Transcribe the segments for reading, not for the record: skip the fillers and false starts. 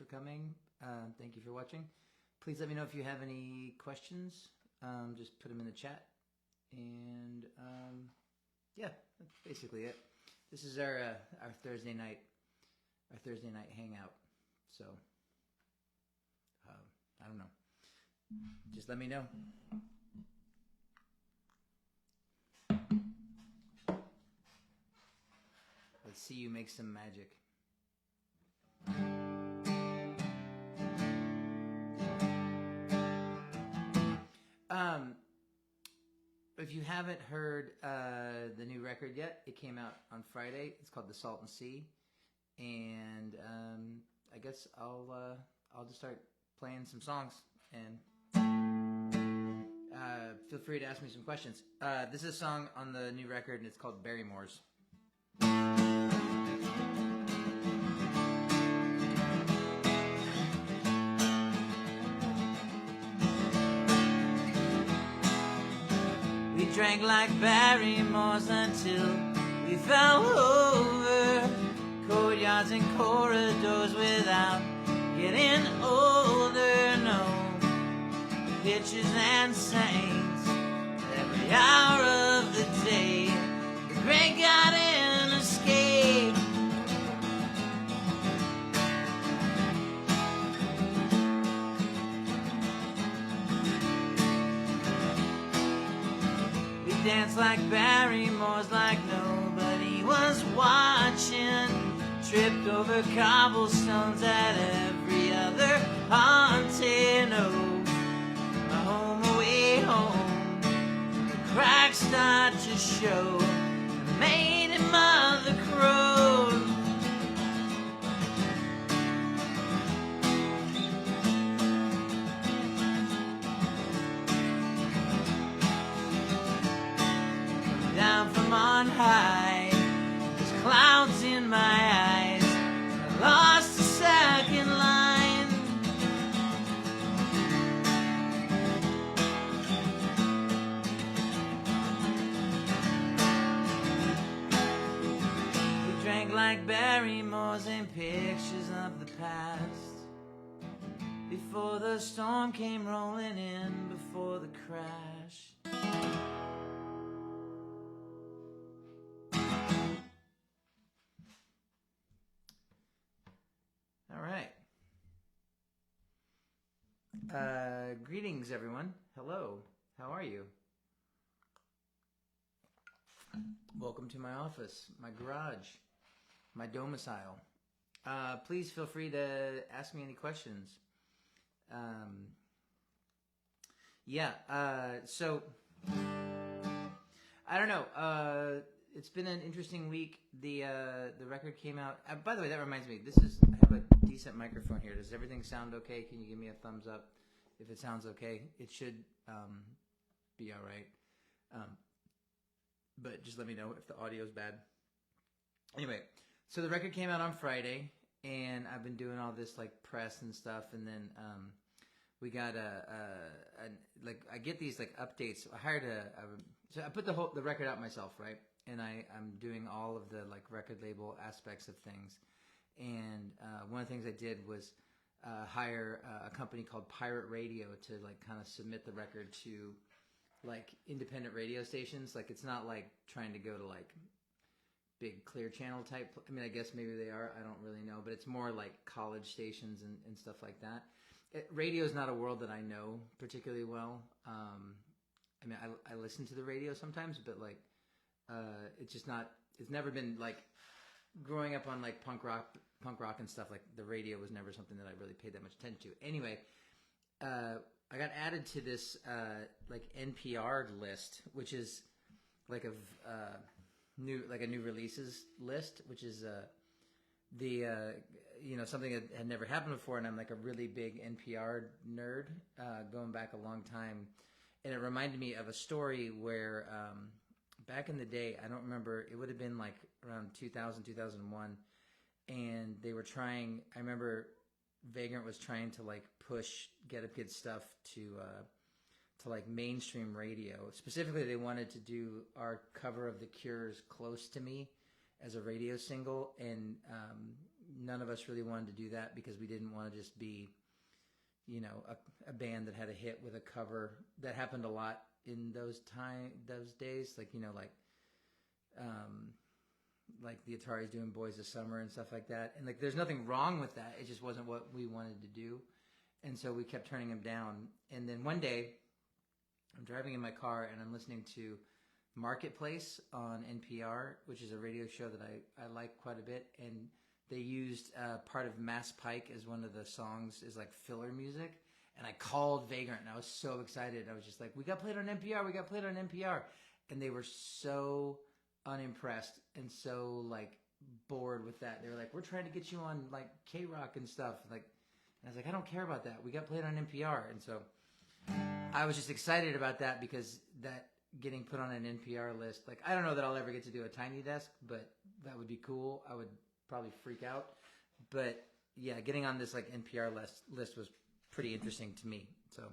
coming. Thank you for watching. Please let me know if you have any questions. Just put them in the chat. And yeah, that's basically it. This is our Thursday night hangout. So I don't know. Just let me know. Let's see you make some magic. If you haven't heard the new record yet, it came out on Friday. It's called the Salton Sea, and I guess I'll just start playing some songs, and feel free to ask me some questions. This is a song on the new record, and it's called Barrymore's. We drank like Barrymore's until we fell over courtyards and corridors without getting older. No pictures and saints every hour of the day. The great garden escape. Dance like Barrymore's like nobody was watching. Tripped over cobblestones at every other haunted. Oh, my home away home. The cracks start to show. The maid and mother crowed. Down from on high, there's clouds in my eyes. I lost the second line. We drank like Barrymore's and pictures of the past. Before the storm came rolling in, before the crash. All right. Greetings, everyone. Hello. How are you? Welcome to my office, my garage, my domicile. Please feel free to ask me any questions. So I don't know. It's been an interesting week. The record came out. By the way, that reminds me. I have a decent microphone here. Does everything sound okay? Can you give me a thumbs up if it sounds okay? It should be all right. But just let me know if the audio is bad. Anyway, so the record came out on Friday, and I've been doing all this like press and stuff, and then we got I get these like updates. I hired so I put the record out myself, right? And I'm doing all of the like record label aspects of things. And one of the things I did was hire a company called Pirate Radio to like kind of submit the record to like independent radio stations. Like it's not like trying to go to like big Clear Channel type. I mean, I guess maybe they are. I don't really know. But it's more like college stations and stuff like that. Radio is not a world that I know particularly well. I mean, I listen to the radio sometimes, but like it's just not. It's never been like growing up on like punk rock and stuff. Like the radio was never something that I really paid that much attention to. Anyway, I got added to this like NPR list, which is like a new releases list, which is something that had never happened before, and I'm like a really big NPR nerd going back a long time, and it reminded me of a story where back in the day, I don't remember, it would have been like around 2000, 2001, and they were trying, I remember Vagrant was trying to like push Get Up Kid stuff to like mainstream radio. Specifically, they wanted to do our cover of The Cure's Close to Me as a radio single, and none of us really wanted to do that because we didn't want to just be, you know, a band that had a hit with a cover. That happened a lot in those days, like, you know, like the Ataris doing Boys of Summer and stuff like that. And like, there's nothing wrong with that. It just wasn't what we wanted to do. And so we kept turning them down. And then one day I'm driving in my car and I'm listening to Marketplace on NPR, which is a radio show that I like quite a bit. And they used part of Mass Pike as one of the songs as like filler music. And I called Vagrant and I was so excited. I was just like, we got played on NPR. We got played on NPR. And they were so unimpressed and so like bored with that. They were like, we're trying to get you on like K-Rock and stuff. Like, and I was like, I don't care about that. We got played on NPR. And so I was just excited about that because that getting put on an NPR list, like, I don't know that I'll ever get to do a Tiny Desk, but that would be cool. I would probably freak out. But yeah, getting on this like NPR list was pretty interesting to me. So,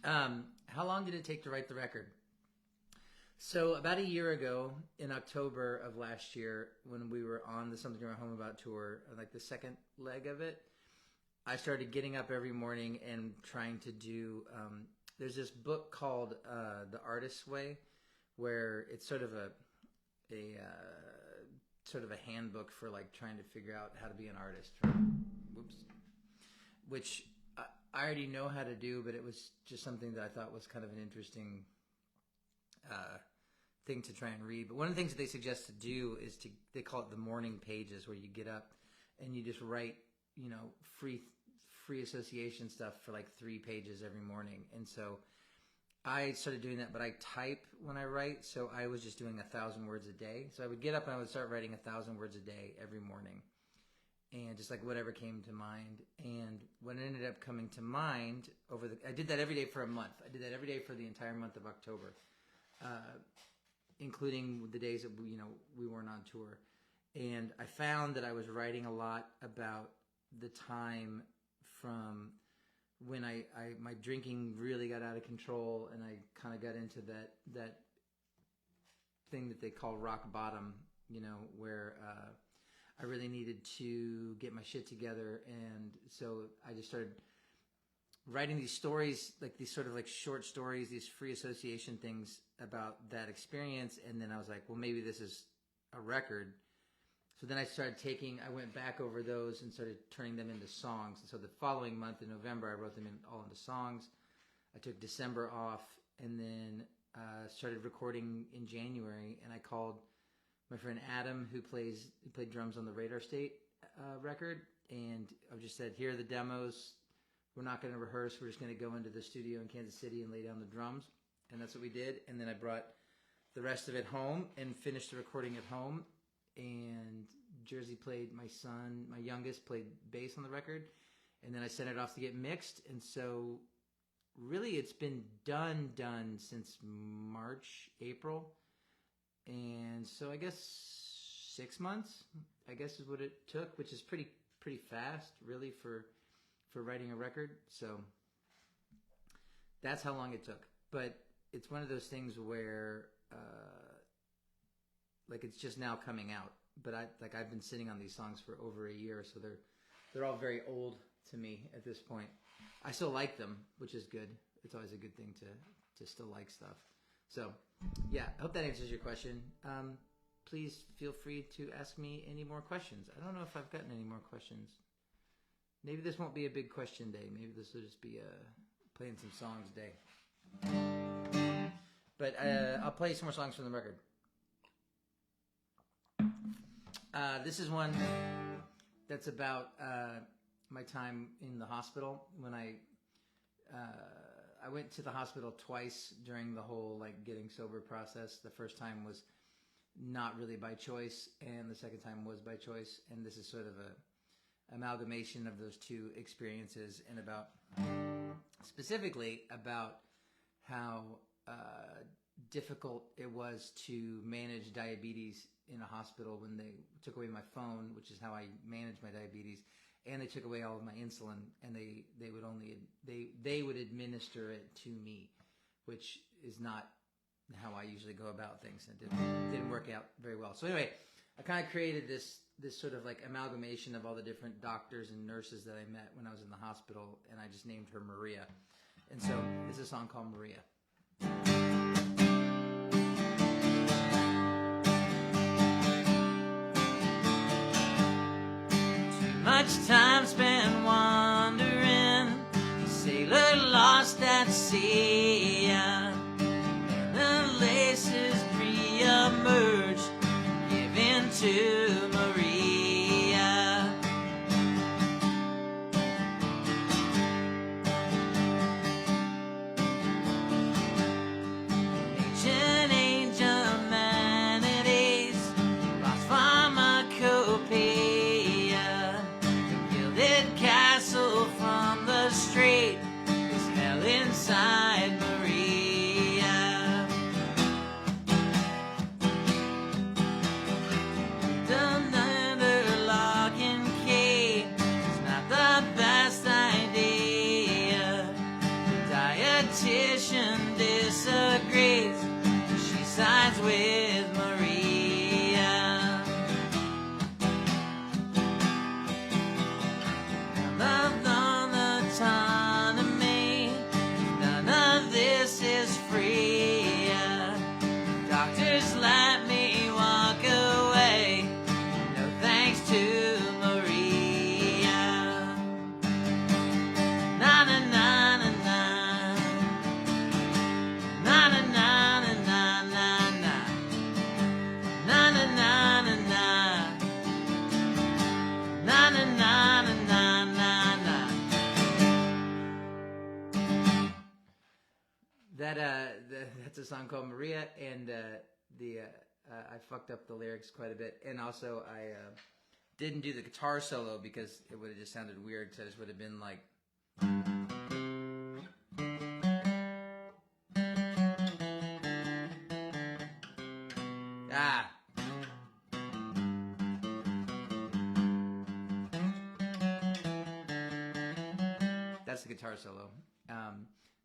how long did it take to write the record? So about a year ago, in October of last year, when we were on the Something to Write Home About tour, like the second leg of it, I started getting up every morning and trying to do, there's this book called The Artist's Way, where it's sort of a handbook for like trying to figure out how to be an artist. Which I already know how to do, but it was just something that I thought was kind of an interesting thing to try and read. But one of the things that they suggest to do is they call it the morning pages, where you get up and you just write, you know, free association stuff for like 3 pages every morning. And so I started doing that, but I type when I write, so I was just doing 1,000 words a day. So I would get up and I would start writing 1,000 words a day every morning, and just like whatever came to mind. And what ended up coming to mind I did that every day for a month. I did that every day for the entire month of October, including the days that we weren't on tour. And I found that I was writing a lot about the time from when my drinking really got out of control, and I kind of got into that thing that they call rock bottom, you know, where I really needed to get my shit together. And so I just started writing these stories, like these sort of like short stories, these free association things about that experience. And then I was like, well, maybe this is a record. So then I went back over those and started turning them into songs. And so the following month in November, I wrote them all into songs. I took December off, and then started recording in January. And I called my friend Adam, who played drums on the Radar State record. And I just said, here are the demos. We're not going to rehearse. We're just going to go into the studio in Kansas City and lay down the drums. And that's what we did. And then I brought the rest of it home and finished the recording at home. And Jersey played, my youngest, played bass on the record. And then I sent it off to get mixed. And so really it's been done since March, April. And so I guess 6 months, I guess, is what it took, which is pretty fast, really, for writing a record. So that's how long it took. But it's one of those things where like it's just now coming out. But I've been sitting on these songs for over a year, so they're all very old to me at this point. I still like them, which is good. It's always a good thing to still like stuff. So yeah, I hope that answers your question. Please feel free to ask me any more questions. I don't know if I've gotten any more questions. Maybe this won't be a big question day. Maybe this will just be a playing some songs day. But I'll play some more songs from the record. This is one that's about my time in the hospital. When I went to the hospital twice during the whole like getting sober process. The first time was not really by choice, and the second time was by choice. And this is sort of a amalgamation of those two experiences, and specifically about how difficult it was to manage diabetes in a hospital when they took away my phone, which is how I managed my diabetes, and they took away all of my insulin, and they would administer it to me, which is not how I usually go about things, and it didn't work out very well. So anyway, I kind of created this sort of like amalgamation of all the different doctors and nurses that I met when I was in the hospital, and I just named her Maria. And so this is a song called Maria. Too much time spent wandering, sailor lost at sea, and the laces re-emerged, given to Maria. Ancient age of humanities, lost pharmacopoeia, the gilded castle from the strait is held inside Maria. Disagrees, she sides with Maria. Love on autonomy, none of this is free. Doctors let me walk away, no thanks to Maria. Na na na. That's a song called Maria, and I fucked up the lyrics quite a bit, and also I didn't do the guitar solo because it would have just sounded weird. So it just would have been like. That's the guitar solo.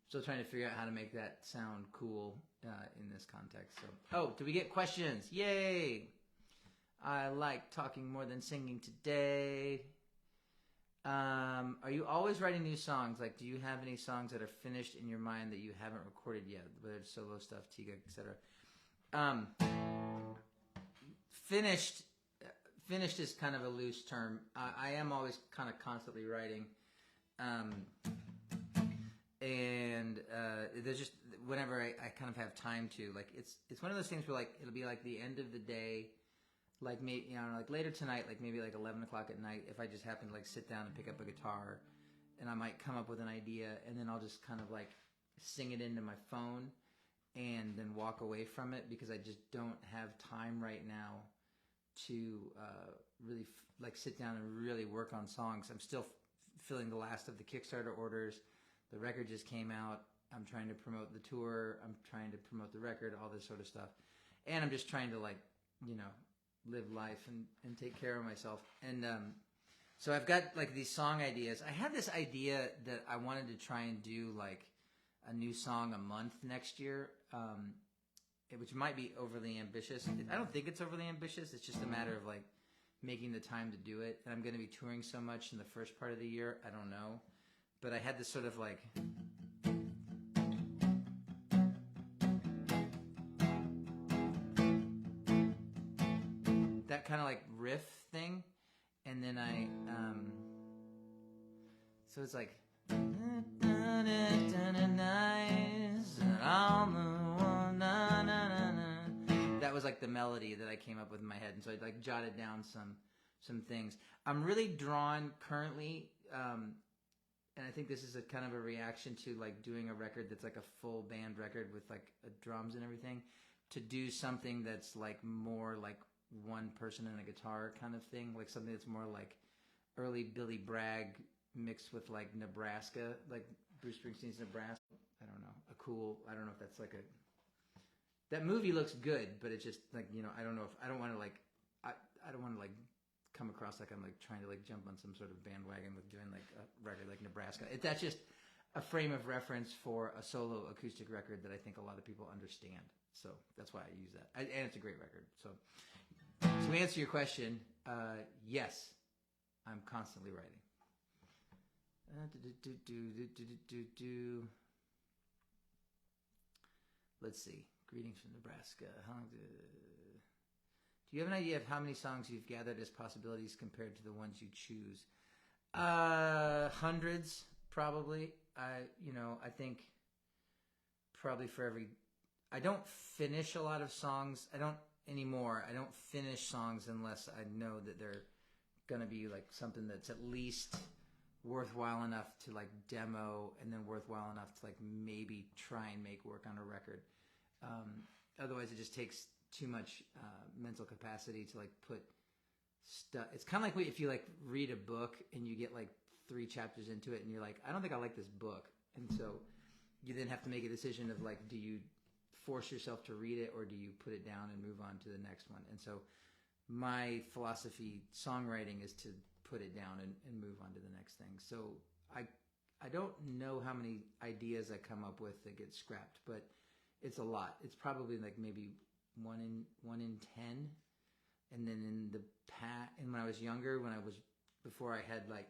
Still trying to figure out how to make that sound cool in this context. So, do we get questions? Yay! I like talking more than singing today. Are you always writing new songs? Like, do you have any songs that are finished in your mind that you haven't recorded yet, whether it's solo stuff, Tiga, etc.? Finished is kind of a loose term. I am always kind of constantly writing. And there's just whenever I kind of have time to, like, it's one of those things where, like, it'll be like the end of the day, like, maybe, you know, like later tonight, like maybe like 11 o'clock at night, if I just happen to like sit down and pick up a guitar, and I might come up with an idea, and then I'll just kind of like sing it into my phone and then walk away from it because I just don't have time right now to really like sit down and really work on songs. I'm still filling the last of the Kickstarter orders. The record just came out. I'm trying to promote the tour. I'm trying to promote the record, all this sort of stuff. And I'm just trying to, like, you know, live life and take care of myself. And so I've got, like, these song ideas. I had this idea that I wanted to try and do, like, a new song a month next year, which might be overly ambitious. I don't think it's overly ambitious. It's just a matter of, like, making the time to do it. And I'm going to be touring so much in the first part of the year. I don't know. But I had this sort of like that kind of like riff thing, and then so it's like that was like the melody that I came up with in my head, and so I like jotted down some things. I'm really drawn currently. And I think this is a kind of a reaction to like doing a record that's like a full band record with like drums and everything, to do something that's like more like one person and a guitar kind of thing, like something that's more like early Billy Bragg mixed with like Nebraska, like Bruce Springsteen's Nebraska. I don't know, I don't know if that's like that movie looks good, but it's just like, you know, I don't know if, I don't want to like come across like I'm like trying to like jump on some sort of bandwagon with doing like a record like Nebraska. That's just a frame of reference for a solo acoustic record that I think a lot of people understand. So that's why I use that. And it's a great record. So to answer your question, yes, I'm constantly writing. Let's see. Greetings from Nebraska. Do you have an idea of how many songs you've gathered as possibilities compared to the ones you choose? Hundreds, probably. I think probably for every... I don't finish a lot of songs. I don't anymore. I don't finish songs unless I know that they're going to be like something that's at least worthwhile enough to like demo, and then worthwhile enough to like maybe try and make work on a record. Otherwise, it just takes too much mental capacity to like put stuff. It's kind of like if you like read a book and you get like 3 chapters into it and you're like, I don't think I like this book, and so you then have to make a decision of like, do you force yourself to read it or do you put it down and move on to the next one? And so my philosophy songwriting is to put it down and move on to the next thing. So I don't know how many ideas I come up with that get scrapped, but it's a lot. It's probably like maybe 1 in 10. And then and when I was younger, before I had like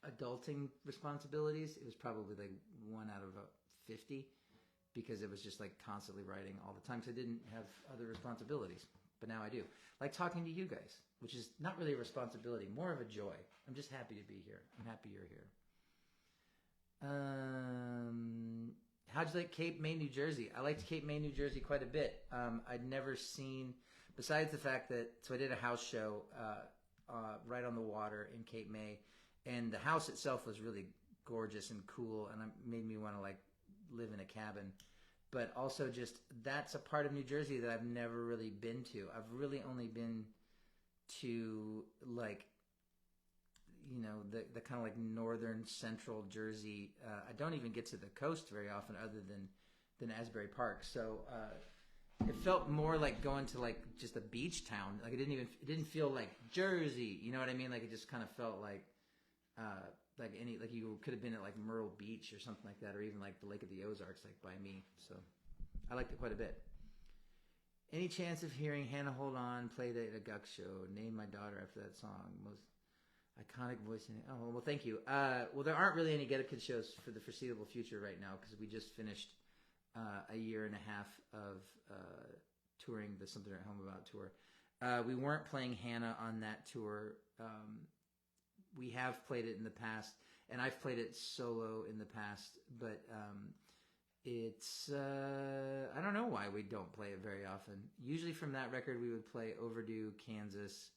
adulting responsibilities, it was probably like 1 out of 50, because it was just like constantly writing all the time. So I didn't have other responsibilities, but now I do. Like talking to you guys, which is not really a responsibility, more of a joy. I'm just happy to be here. I'm happy you're here. How'd you like Cape May, New Jersey? I liked Cape May, New Jersey quite a bit. I'd never seen, besides the fact that, so I did a house show right on the water in Cape May, and the house itself was really gorgeous and cool, and it made me want to like live in a cabin. But also just, that's a part of New Jersey that I've never really been to. I've really only been to like, the kind of like northern central Jersey. I don't even get to the coast very often, other than Asbury Park. So it felt more like going to like just a beach town. Like it didn't feel like Jersey. You know what I mean? Like it just kind of felt like you could have been at like Myrtle Beach or something like that, or even like the Lake of the Ozarks, like by me. So I liked it quite a bit. Any chance of hearing Hannah Hold On played at a Guck show? Name my daughter after that song. Most iconic voice. Oh, well, thank you. Well, there aren't really any Get a Kid shows for the foreseeable future right now, because we just finished a year and a half of touring the Something at Home About tour. We weren't playing Hannah on that tour. We have played it in the past, and I've played it solo in the past, but it's I don't know why we don't play it very often. Usually from that record we would play Overdue, Kansas,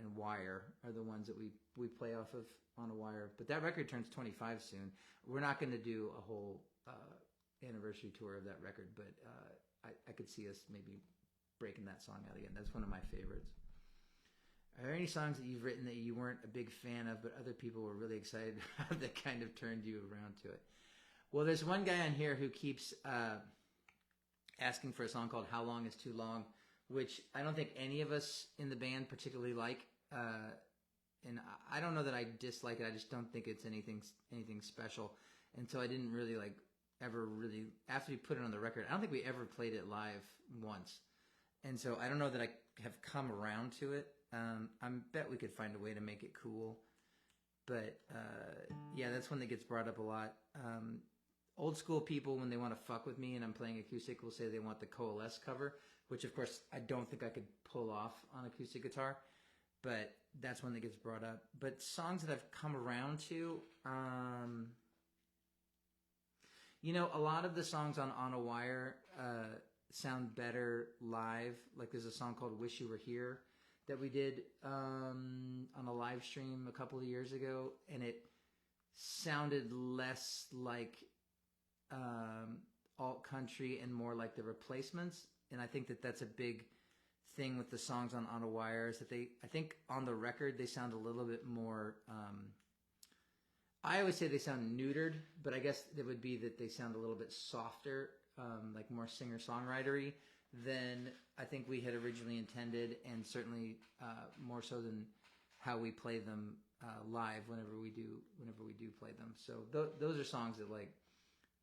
and Wire are the ones that we play off of on a Wire. But that record turns 25 soon. We're not going to do a whole anniversary tour of that record, but I could see us maybe breaking that song out again. That's one of my favorites. Are there any songs that you've written that you weren't a big fan of, but other people were really excited about that kind of turned you around to it? Well, there's one guy on here who keeps asking for a song called How Long Is Too Long, which I don't think any of us in the band particularly like. And I don't know that I dislike it. I just don't think it's anything special. And so I didn't really after we put it on the record, I don't think we ever played it live once. And so I don't know that I have come around to it. I bet we could find a way to make it cool. But yeah, that's one that gets brought up a lot. Old school people, when they want to fuck with me and I'm playing acoustic, will say they want the Coalesce cover, which of course I don't think I could pull off on acoustic guitar. But that's one that gets brought up. But songs that I've come around to, a lot of the songs on a Wire sound better live. Like there's a song called Wish You Were Here that we did on a live stream a couple of years ago, and it sounded less like alt country and more like the Replacements. And I think that that's a big thing with the songs on a Wire, is that I think on the record they sound a little bit more I always say they sound neutered, but I guess it would be that they sound a little bit softer, like more singer-songwritery than I think we had originally intended, and certainly more so than how we play them live whenever we do play them. So those are songs that like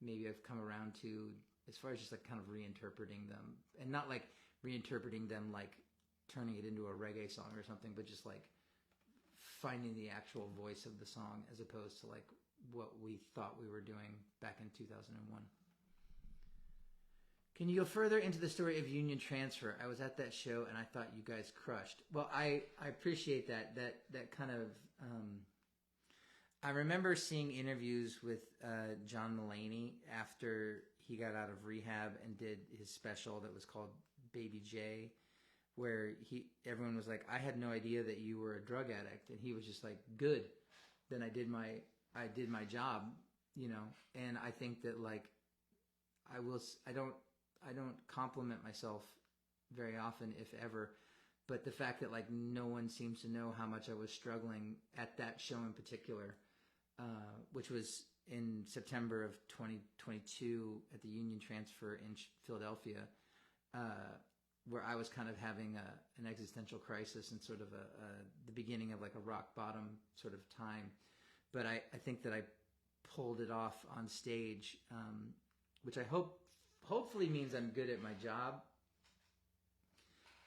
maybe I've come around to, as far as just like kind of reinterpreting them, and not like reinterpreting them like turning it into a reggae song or something, but just like finding the actual voice of the song as opposed to like what we thought we were doing back in 2001. Can you go further into the story of union transfer? I was at that show and I thought you guys crushed. Well, I appreciate that. That kind of I remember seeing interviews with John Mulaney after he got out of rehab and did his special that was called Baby J, where everyone was like, I had no idea that you were a drug addict, and he was just like, good, then I did my job, you know. And I think that like I don't compliment myself very often, if ever, but the fact that like no one seems to know how much I was struggling at that show in particular, which was in September of 2022 at the Union Transfer in Philadelphia, where I was kind of having an existential crisis and sort of the beginning of like a rock bottom sort of time. But I think that I pulled it off on stage, which I hopefully means I'm good at my job.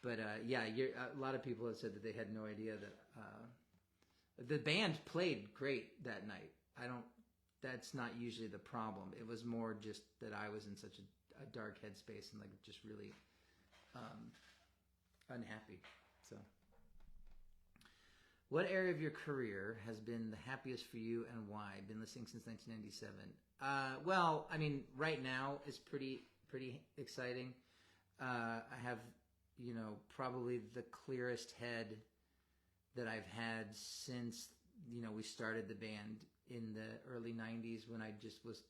But yeah, a lot of people have said that they had no idea that the band played great that night. That's not usually the problem. It was more just that I was in such a dark headspace and like just really unhappy. So, what area of your career has been the happiest for you and why? Been listening since 1997. Well, I mean, right now is pretty exciting. I have, you know, probably the clearest head that I've had since, you know, we started the band in the early 90s, when I just was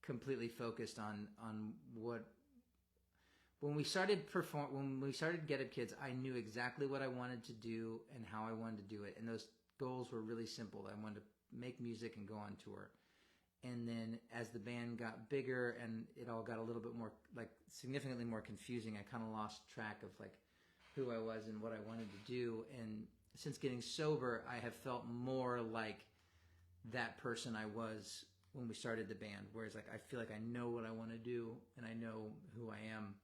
completely focused on what. When we started Get Up Kids, I knew exactly what I wanted to do and how I wanted to do it. And those goals were really simple. I wanted to make music and go on tour. And then as the band got bigger and it all got a little bit more, like significantly more confusing, I kind of lost track of like who I was and what I wanted to do. And since getting sober, I have felt more like that person I was when we started the band. Whereas like I feel like I know what I want to do and I know who I am.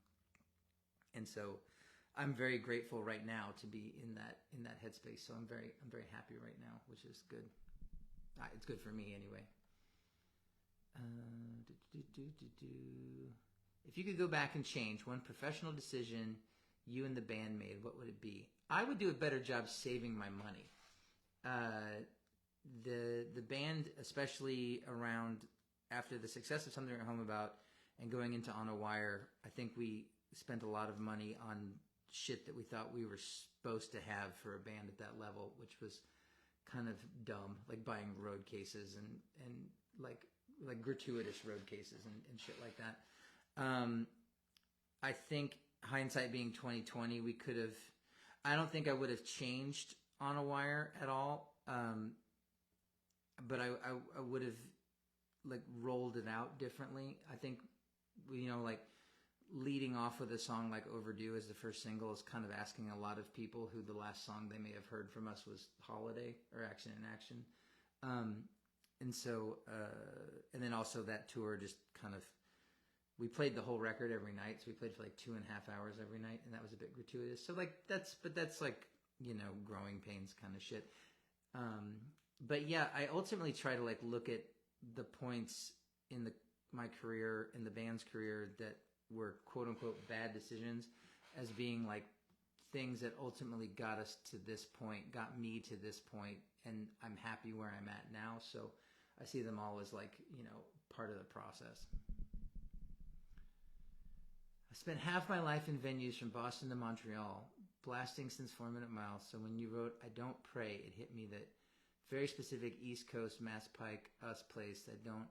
And so I'm very grateful right now to be in that headspace. So I'm very happy right now, which is good. It's good for me anyway. If you could go back and change one professional decision you and the band made, what would it be? I would do a better job saving my money. The band, especially around after the success of Something to Write Home About and going into On a Wire, I think we spent a lot of money on shit that we thought we were supposed to have for a band at that level, which was kind of dumb, like buying road cases and like gratuitous road cases and shit like that. I think hindsight being 2020, we could have. I don't think I would have changed On a Wire at all, but I would have like rolled it out differently. I think, you know, like leading off with a song like Overdue as the first single is kind of asking a lot of people who the last song they may have heard from us was Holiday or Action in Action. And so, and then also that tour just kind of, we played the whole record every night. So we played for like 2.5 hours every night, and that was a bit gratuitous. So like that's like, you know, growing pains kind of shit. But yeah, I ultimately try to like look at the points in my career, in the band's career, that were quote unquote bad decisions as being like things that ultimately got us to this point, got me to this point, and I'm happy where I'm at now. So I see them all as like, you know, part of the process. I spent half my life in venues from Boston to Montreal, blasting since 4 Minute Mile. So when you wrote I Don't Pray, it hit me that very specific East Coast Mass Pike us place that don't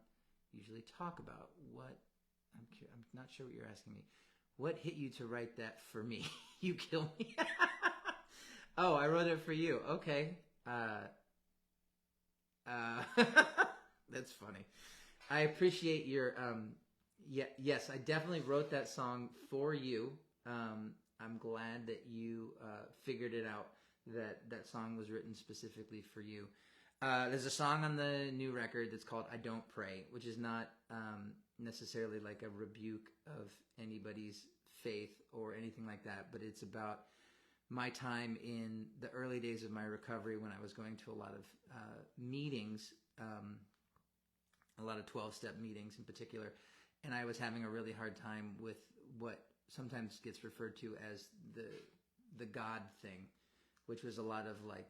usually talk about. What? I'm not sure what you're asking me. What hit you to write that for me? You kill me. Oh, I wrote it for you. Okay. That's funny. I appreciate your yes, I definitely wrote that song for you. I'm glad that you figured it out, that song was written specifically for you. There's a song on the new record that's called I Don't Pray, which is not necessarily like a rebuke of anybody's faith or anything like that, but it's about my time in the early days of my recovery when I was going to a lot of meetings, a lot of 12-step meetings in particular, and I was having a really hard time with what sometimes gets referred to as the God thing, which was a lot of like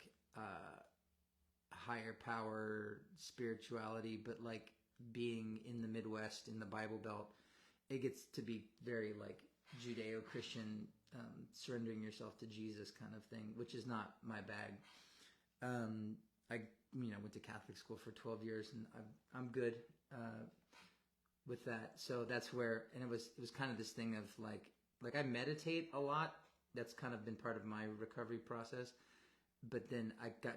higher power spirituality, but like being in the Midwest in the Bible Belt, it gets to be very like Judeo-Christian, surrendering yourself to Jesus kind of thing, which is not my bag. I went to Catholic school for 12 years, and I'm good with that. So that's where, and it was kind of this thing of like I meditate a lot. That's kind of been part of my recovery process. But then I got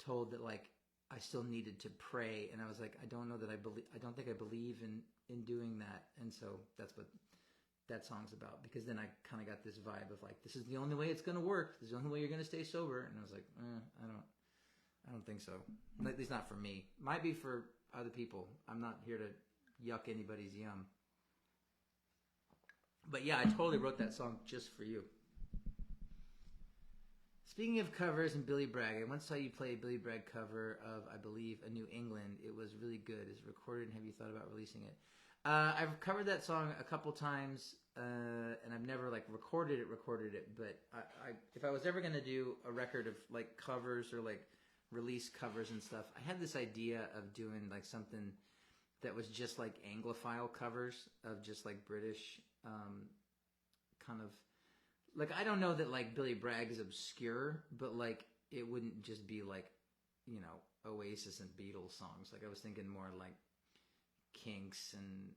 told that like I still needed to pray, and I was like, I don't know that I don't think I believe in doing that. And so that's what that song's about, because then I kind of got this vibe of like, this is the only way it's going to work. This is the only way you're going to stay sober. And I was like, I don't think so. At least not for me. Might be for other people. I'm not here to yuck anybody's yum. But yeah, I totally wrote that song just for you. Speaking of covers and Billy Bragg, I once saw you play a Billy Bragg cover of, I believe, A New England. It was really good. Is it recorded, and have you thought about releasing it? I've covered that song a couple times, and I've never like recorded it. But if I was ever going to do a record of like covers or like release covers and stuff, I had this idea of doing like something that was just like Anglophile covers of just like British kind of, like, I don't know that like Billy Bragg is obscure, but like it wouldn't just be like, Oasis and Beatles songs. Like I was thinking more like Kinks and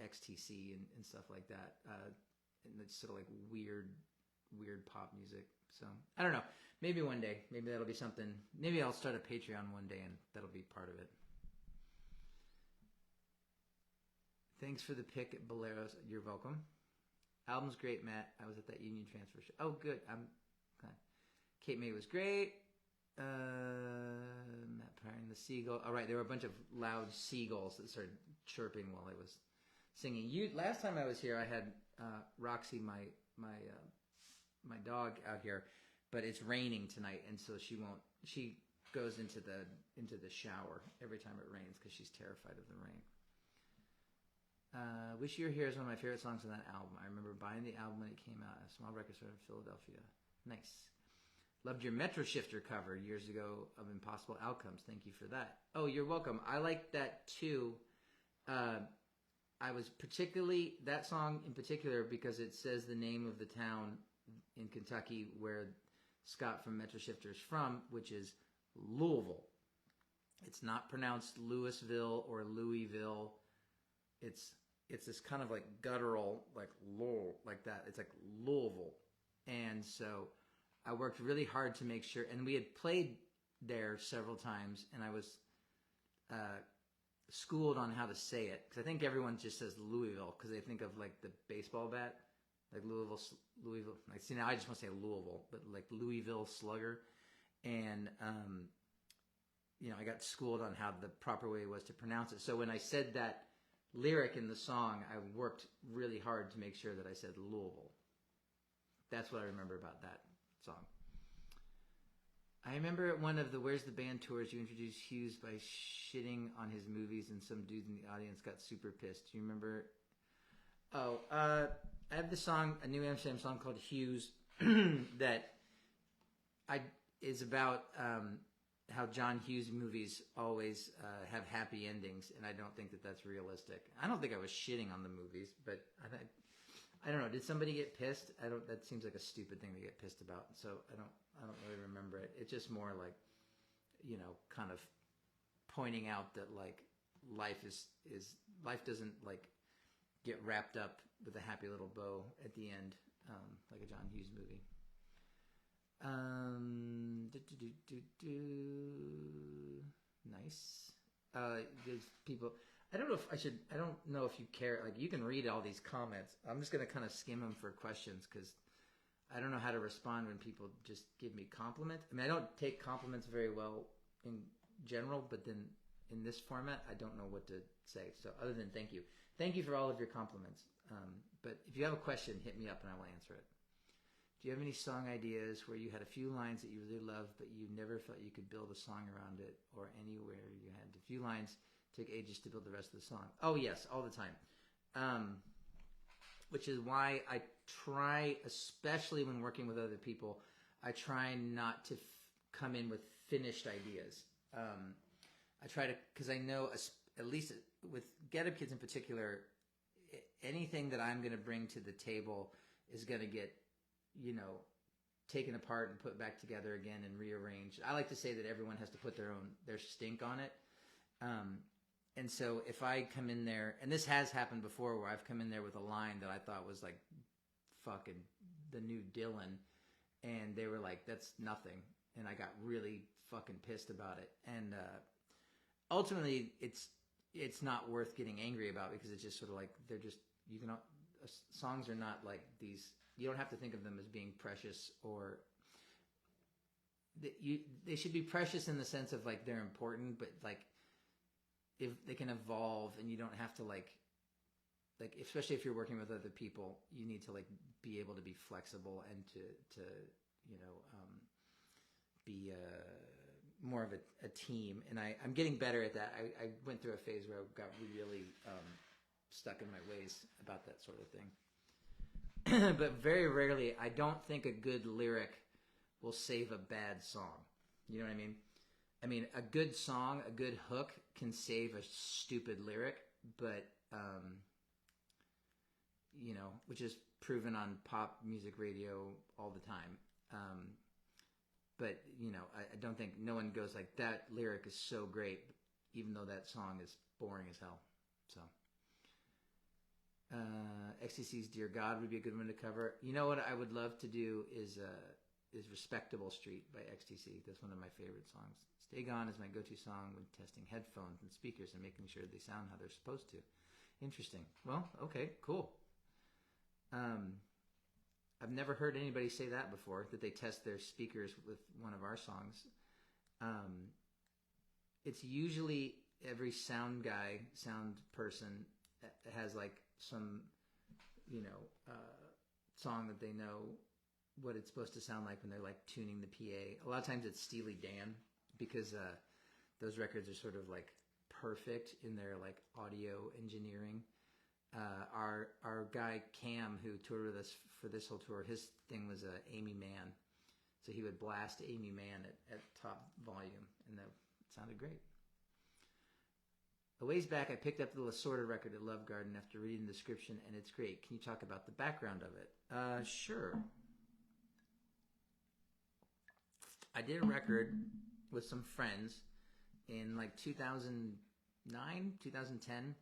XTC and stuff like that, and it's sort of like weird pop music. So I don't know, maybe one day, maybe that'll be something. Maybe I'll start a Patreon one day and that'll be part of it. Thanks for the pick at Boleros. You're welcome. Album's great, Matt. I was at that Union Transfer show. Oh, good. I'm glad. Kate May was great. Matt Pryor and the Seagull. All right, there were a bunch of loud seagulls that started chirping while I was singing. Last time I was here, I had Roxy, my dog, out here, but it's raining tonight, and so she goes into the shower every time it rains because she's terrified of the rain. Wish You Were Here is one of my favorite songs on that album. I remember buying the album when it came out at a small record store in Philadelphia. Nice. Loved your Metro Shifter cover years ago of Impossible Outcomes. Thank you for that. Oh, you're welcome. I like that too. I was particularly, that song in particular, because it says the name of the town in Kentucky where Scott from Metro Shifter is from, which is Louisville. It's not pronounced Louisville or Louisville. It's this kind of like guttural, like Lowell, like that. It's like Louisville. And so I worked really hard to make sure, and we had played there several times, and I was schooled on how to say it, because I think everyone just says Louisville because they think of like the baseball bat, like Louisville. Like, see, now I just want to say Louisville, but like Louisville Slugger. And I got schooled on how the proper way was to pronounce it. So when I said that lyric in the song, I worked really hard to make sure that I said Louisville. That's what I remember about that song. I remember at one of the Where's the Band tours, you introduced Hughes by shitting on his movies, and some dudes in the audience got super pissed. Do you remember? Oh, I have this song, a New Amsterdam song called Hughes, that is about how John Hughes movies always have happy endings, and I don't think that that's realistic. I don't think I was shitting on the movies, but I don't know. Did somebody get pissed? That seems like a stupid thing to get pissed about. So I don't really remember it. It's just more like, kind of pointing out that like life doesn't like get wrapped up with a happy little bow at the end, like a John Hughes movie. Nice. There's people. I don't know if you care. Like, you can read all these comments. I'm just gonna kind of skim them for questions because I don't know how to respond when people just give me compliments. I mean, I don't take compliments very well in general, but then in this format, I don't know what to say. So other than thank you for all of your compliments. But if you have a question, hit me up and I will answer it. Do you have any song ideas where you had a few lines that you really loved, but you never felt you could build a song around it, or anywhere you had a few lines, took ages to build the rest of the song? Oh, yes, all the time. Which is why I try, especially when working with other people, I try not to come in with finished ideas. I try to, because I know, at least with Get Up Kids in particular, anything that I'm going to bring to the table is going to get, taken apart and put back together again and rearranged. I like to say that everyone has to put their stink on it. And so if I come in there, and this has happened before where I've come in there with a line that I thought was like fucking the new Dylan, and they were like, that's nothing. And I got really fucking pissed about it. And ultimately, it's not worth getting angry about, because it's just sort of like, songs are not like these, you don't have to think of them as being precious, or they should be precious in the sense of like they're important, but like if they can evolve, and you don't have to like especially if you're working with other people, you need to like be able to be flexible and to be more of a team. And I'm getting better at that. I went through a phase where I got really stuck in my ways about that sort of thing. But very rarely, I don't think a good lyric will save a bad song. You know what I mean? I mean, a good song, a good hook can save a stupid lyric, but, which is proven on pop music radio all the time. But, I don't think, no one goes like, that lyric is so great, even though that song is boring as hell. So, XTC's Dear God would be a good one to cover. You know what I would love to do is Respectable Street by XTC. That's one of my favorite songs. Stay Gone is my go-to song when testing headphones and speakers and making sure they sound how they're supposed to. Interesting. Well, okay, cool. I've never heard anybody say that before, that they test their speakers with one of our songs. It's usually every sound person has like some, song that they know what it's supposed to sound like when they're like tuning the PA. A lot of times it's Steely Dan, because those records are sort of like perfect in their like audio engineering. Our guy Cam, who toured with us for this whole tour, his thing was Amy Mann, so he would blast Amy Mann at top volume, and that sounded great. A ways back, I picked up the Lasorda record at Love Garden after reading the description, and it's great. Can you talk about the background of it? Sure. I did a record with some friends in like 2009, 2010,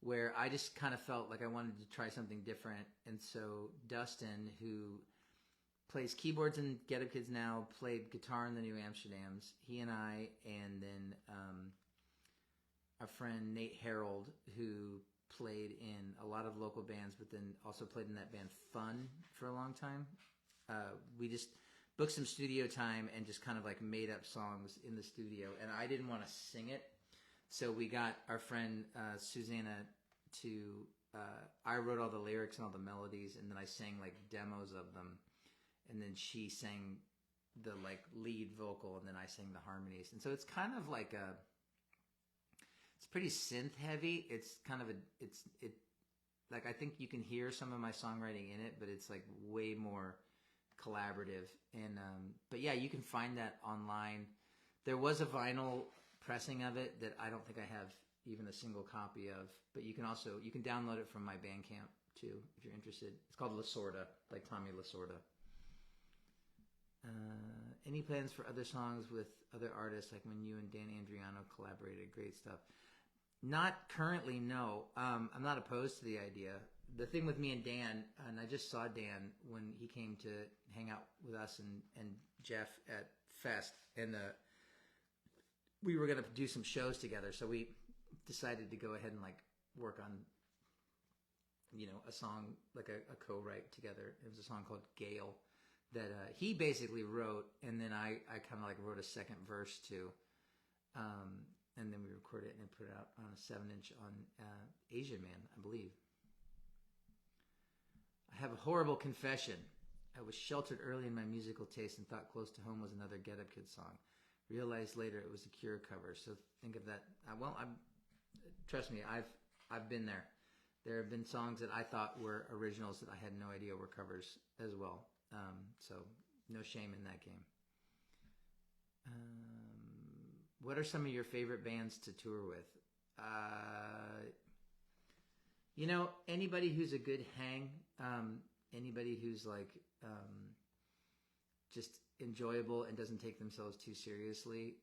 where I just kind of felt like I wanted to try something different. And so Dustin, who plays keyboards in Get Up Kids now, played guitar in the New Amsterdams, he and I, and then our friend Nate Harold, who played in a lot of local bands, but then also played in that band Fun for a long time. We just booked some studio time and just kind of like made up songs in the studio, and I didn't want to sing it, so we got our friend Susanna to I wrote all the lyrics and all the melodies, and then I sang like demos of them, and then she sang the like lead vocal, and then I sang the harmonies. And so it's kind of like it's pretty synth heavy. It's kind of like I think you can hear some of my songwriting in it, but it's like way more collaborative. And but yeah, you can find that online. There was a vinyl pressing of it that I don't think I have even a single copy of, but you can download it from my Bandcamp too if you're interested. It's called Lasorda, like Tommy Lasorda. Any plans for other songs with other artists, like when you and Dan Andriano collaborated? Great stuff. Not currently, no. I'm not opposed to the idea. The thing with me and Dan, and I just saw Dan when he came to hang out with us and Jeff at Fest, and we were going to do some shows together, so we decided to go ahead and like work on, a song, like a co-write together. It was a song called Gale that he basically wrote, and then I kind of like wrote a second verse too. And then we recorded it and put it out on a 7-inch on Asian Man, I believe. I have a horrible confession. I was sheltered early in my musical taste and thought Close to Home was another Get Up Kid song. Realized later it was a Cure cover. So think of that. Trust me, I've been there. There have been songs that I thought were originals that I had no idea were covers as well. So no shame in that game. What are some of your favorite bands to tour with? Anybody who's a good hang, anybody who's like just enjoyable and doesn't take themselves too seriously.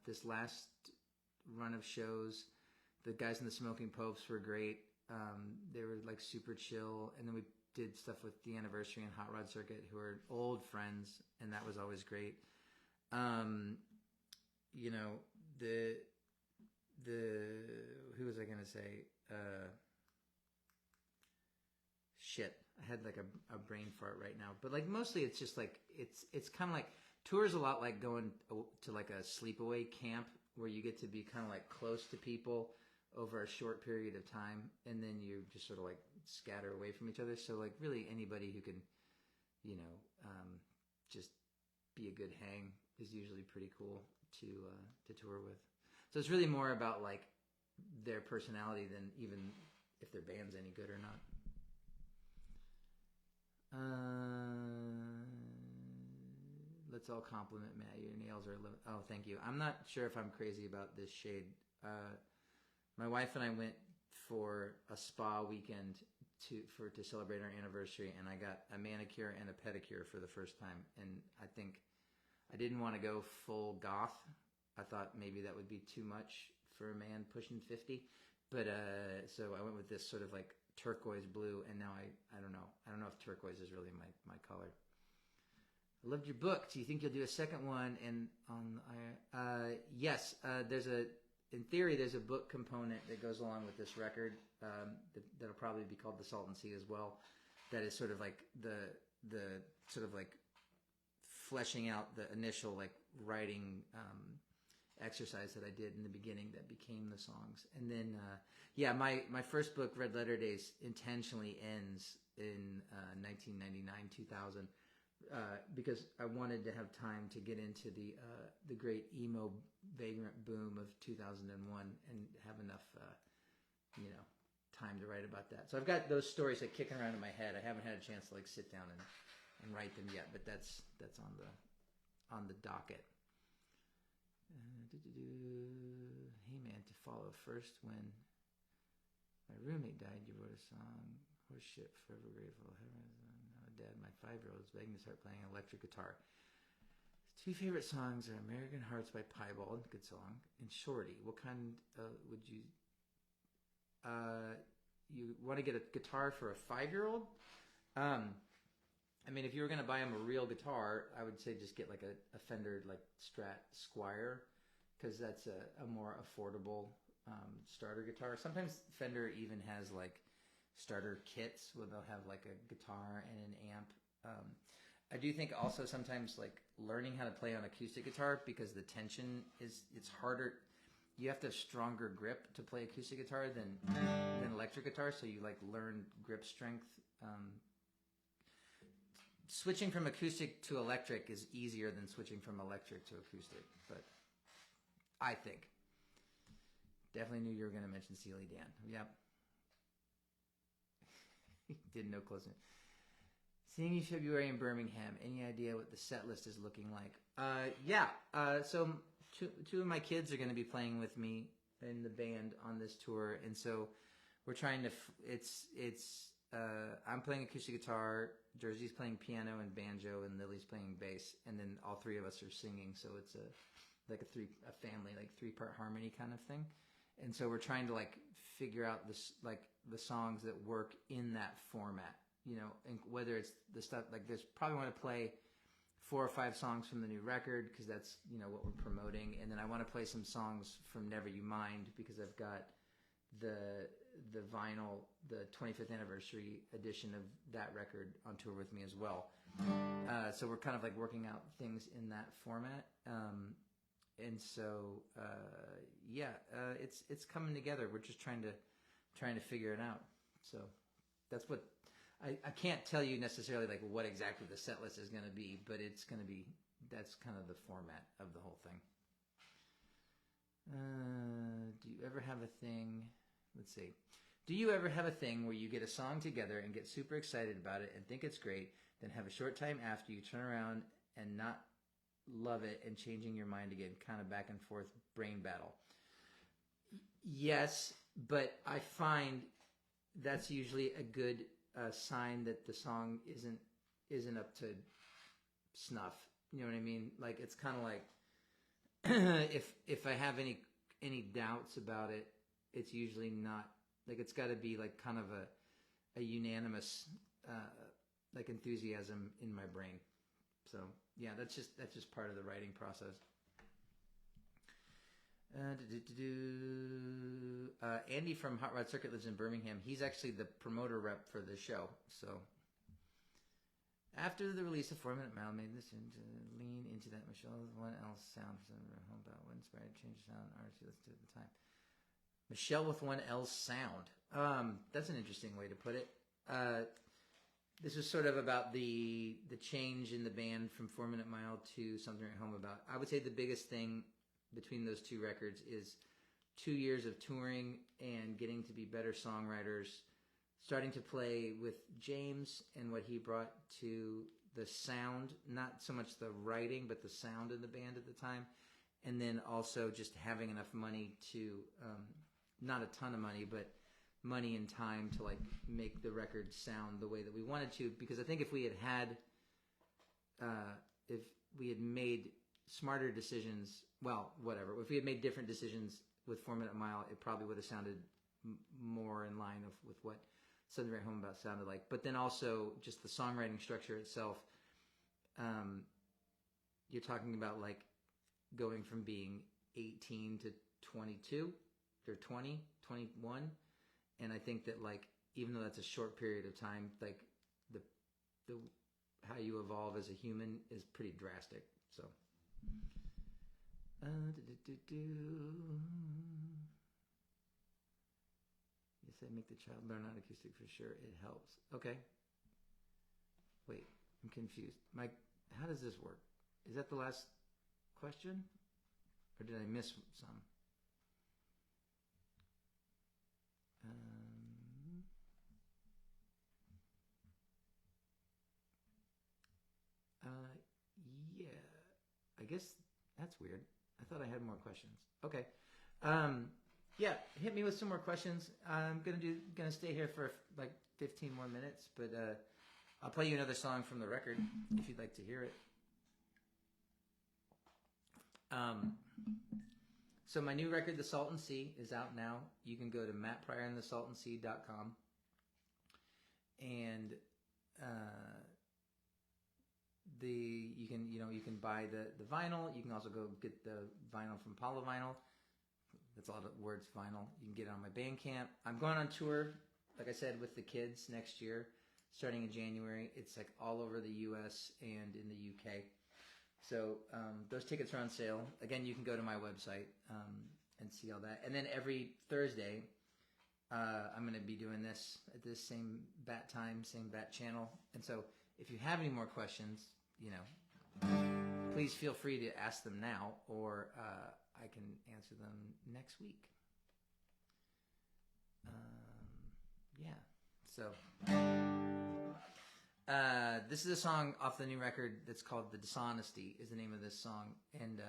This last run of shows, the guys in the Smoking Popes were great. They were like super chill, and then we did stuff with the Anniversary and Hot Rod Circuit, who are old friends, and that was always great. Who was I gonna say? Shit, I had like a brain fart right now. But like mostly, it's just like it's kind of like tours a lot like going to like a sleepaway camp where you get to be kind of like close to people over a short period of time, and then you just sort of like scatter away from each other. So like really anybody who can, just be a good hang is usually pretty cool to tour with. So it's really more about like their personality than even if their band's any good or not. Let's all compliment Matt. Your nails are... Oh, thank you. I'm not sure if I'm crazy about this shade. My wife and I went for a spa weekend to celebrate our anniversary, and I got a manicure and a pedicure for the first time. And I think I didn't want to go full goth. I thought maybe that would be too much for a man pushing 50. But so I went with this sort of like turquoise blue, and now I don't know. I don't know if turquoise is really my color. I loved your book. Do you think you'll do a second one? And yes, in theory, there's a book component that goes along with this record that'll probably be called the Salton Sea as well. That is sort of like the sort of like fleshing out the initial like writing exercise that I did in the beginning that became the songs. And then my first book, Red Letter Days, intentionally ends in 1999, 2000. Because I wanted to have time to get into the great emo vagrant boom of 2001 and have enough time to write about that. So I've got those stories like kicking around in my head. I haven't had a chance to like sit down and write them yet, but that's on the docket. Hey man, to follow first, when my roommate died, you wrote a song. Horse shit, forever grateful. Dad, my 5-year-old is begging to start playing electric guitar. His 2 favorite songs are American Hearts by Piebald, good song, and Shorty. What kind would you... you want to get a guitar for a 5-year-old? I mean, if you were going to buy him a real guitar, I would say just get like a Fender like Strat Squire, because that's a more affordable starter guitar. Sometimes Fender even has like starter kits where they'll have like a guitar and an amp. I do think also sometimes like learning how to play on acoustic guitar, because the tension it's harder. You have to have stronger grip to play acoustic guitar than electric guitar, so you like learn grip strength. Switching from acoustic to electric is easier than switching from electric to acoustic, but I think. Definitely knew you were going to mention Steely Dan. Yep. Didn't know close enough. Seeing you February in Birmingham, any idea what the set list is looking like? So two of my kids are going to be playing with me in the band on this tour, and so we're trying to. I'm playing acoustic guitar, Jersey's playing piano and banjo, and Lily's playing bass, and then all 3 of us are singing. So it's a family, like 3-part harmony kind of thing. And so we're trying to like figure out this like the songs that work in that format, and whether it's the stuff like there's probably want to play 4 or 5 songs from the new record because that's what we're promoting, and then I want to play some songs from Never You Mind because I've got the vinyl, the 25th anniversary edition of that record on tour with me as well. So we're kind of like working out things in that format. And so, it's coming together. We're just trying to figure it out. So that's what I can't tell you necessarily like what exactly the set list is going to be, but it's going to be, that's kind of the format of the whole thing. Do you ever have a thing? Let's see. Do you ever have a thing where you get a song together and get super excited about it and think it's great, then have a short time after you turn around and not love it and changing your mind again, kind of back and forth brain battle? Yes, but I find that's usually a good sign that the song isn't up to snuff. You know what I mean? Like, it's kind of like if I have any doubts about it, it's usually not, like, it's got to be like kind of a unanimous like enthusiasm in my brain. So yeah, that's just part of the writing process. Andy from Hot Rod Circuit lives in Birmingham. He's actually the promoter rep for the show. So after the release of 4 Minute Mile, made this into lean into that Michelle with one L sound for some home about what inspired change sound artist. Let's do it at the time. Michelle with one L sound. That's an interesting way to put it. This was sort of about the change in the band from 4 Minute Mile to Something at Home About. I would say the biggest thing between those two records is 2 years of touring and getting to be better songwriters, starting to play with James and what he brought to the sound, not so much the writing, but the sound of the band at the time. And then also just having enough money to, not a ton of money, but money and time to like make the record sound the way that we wanted to. Because I think if we had made smarter decisions, well, whatever. If we had made different decisions with 4 Minute Mile, it probably would have sounded more in line with what Something Right Home About sounded like. But then also just the songwriting structure itself. You're talking about like going from being 18 to 22 or 20, 21. And I think that like, even though that's a short period of time, like the how you evolve as a human is pretty drastic. So. Yes, I make the child learn on acoustic for sure. It helps. Okay. Wait, I'm confused. Mike, how does this work? Is that the last question? Or did I miss some? Yeah. I guess that's weird. I thought I had more questions. Okay. Yeah, hit me with some more questions. I'm gonna stay here for like 15 more minutes, but I'll play you another song from the record if you'd like to hear it. So my new record, The Salton Sea, is out now. You can go to mattpryorandthesaltonsea.com and you can buy the vinyl. You can also go get the vinyl from Polyvinyl. That's all the words, vinyl. You can get it on my Bandcamp. I'm going on tour, like I said, with the kids next year, starting in January. It's like all over the U.S. and in the U.K. So those tickets are on sale. Again, you can go to my website and see all that. And then every Thursday, I'm going to be doing this at this same bat time, same bat channel. And so if you have any more questions, please feel free to ask them now, or I can answer them next week. Yeah. So this is a song off the new record that's called "The Dishonesty" is the name of this song, and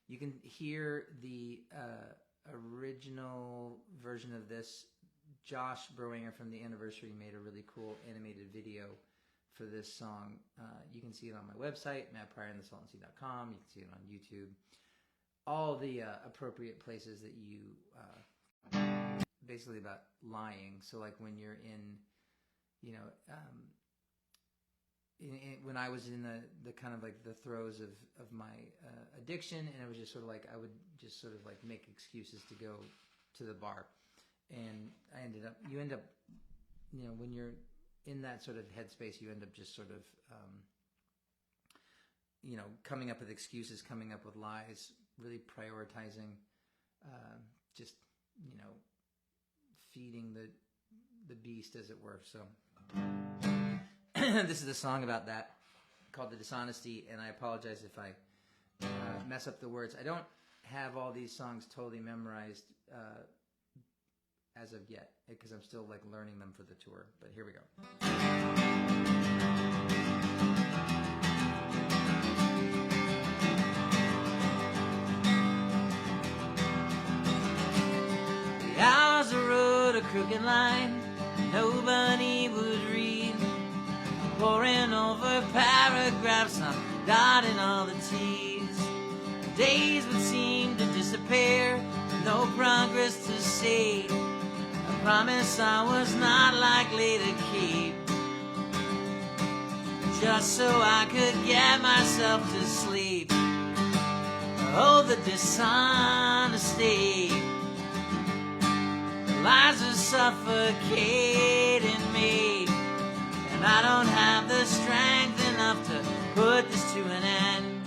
you can hear the original version of this. Josh Berwanger from The Anniversary made a really cool animated video for this song. You can see it on my website, mattpryorandthesaltonsea.com. You can see it on YouTube. All the appropriate places that you basically about lying. So like when you're in, when I was in the kind of like the throes of my addiction, and it was just sort of like I would just sort of like make excuses to go to the bar, and you end up when you're in that sort of headspace, you end up just sort of coming up with excuses, coming up with lies, really prioritizing just feeding the beast, as it were. So This is a song about that called The Dishonesty, and I apologize if I mess up the words. I don't have all these songs totally memorized as of yet, because I'm still like learning them for the tour, but here we go. The hours rode a crooked line nobody would read, poring over paragraphs, I'm dotting all the T's. Days would seem to disappear, no progress to see, a promise I was not likely to keep, just so I could get myself to sleep. Oh, the dishonesty, lies are suffocating me, and I don't have the strength enough to put this to an end,